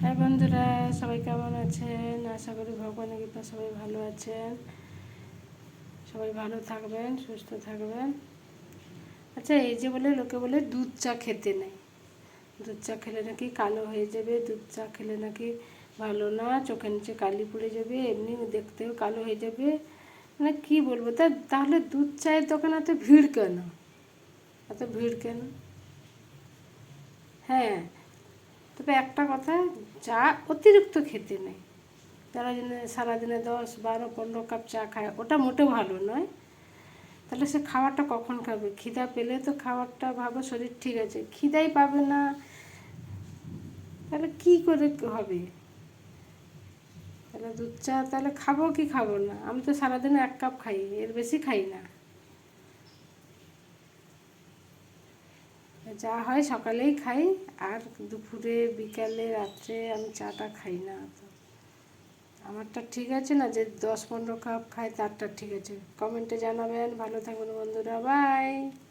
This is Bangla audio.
হ্যাঁ বন্ধুরা, সবাই কেমন আছেন? আশা করি ভগবানের কৃপায় সবাই ভালো আছেন। সবাই ভালো থাকবেন, সুস্থ থাকবেন। আচ্ছা, এই যে বলে লোকে বলে দুধ চা খেতে নেই, দুধ চা খেলে নাকি কালো হয়ে যাবে, দুধ চা খেলে নাকি ভালো না, চোখের নিচে কালি পড়ে যাবে, এমনি দেখতেও কালো হয়ে যাবে। মানে কী বলবো, তাহলে দুধ চায়ের দোকানে এত ভিড় কেন? এত ভিড় কেন? হ্যাঁ, তবে একটা কথা, চা অতিরিক্ত খেতে নেই। যারা সারাদিনে 10, 12, 15 কাপ চা খায়, ওটা মোটেও ভালো নয়। তাহলে সে খাবারটা কখন খাবে? খিদা পেলে তো খাবারটা ভাবো, শরীর ঠিক আছে, খিদাই পাবে না, তাহলে কী করে হবে? তাহলে দুধ চা তাহলে খাবো কি খাবো না? আমি তো সারাদিনে 1 কাপ খাই, এর বেশি খাই না। যা হয় সকালেই খাই, আর দুপুরে, বিকালে, রাত্রে আমি চাটা খাই না। তো আমারটা ঠিক আছে না, যে 10, 15 কাপ খায় তারটা ঠিক আছে? কমেন্টে জানাবেন। ভালো থাকবেন বন্ধুরা, বাই।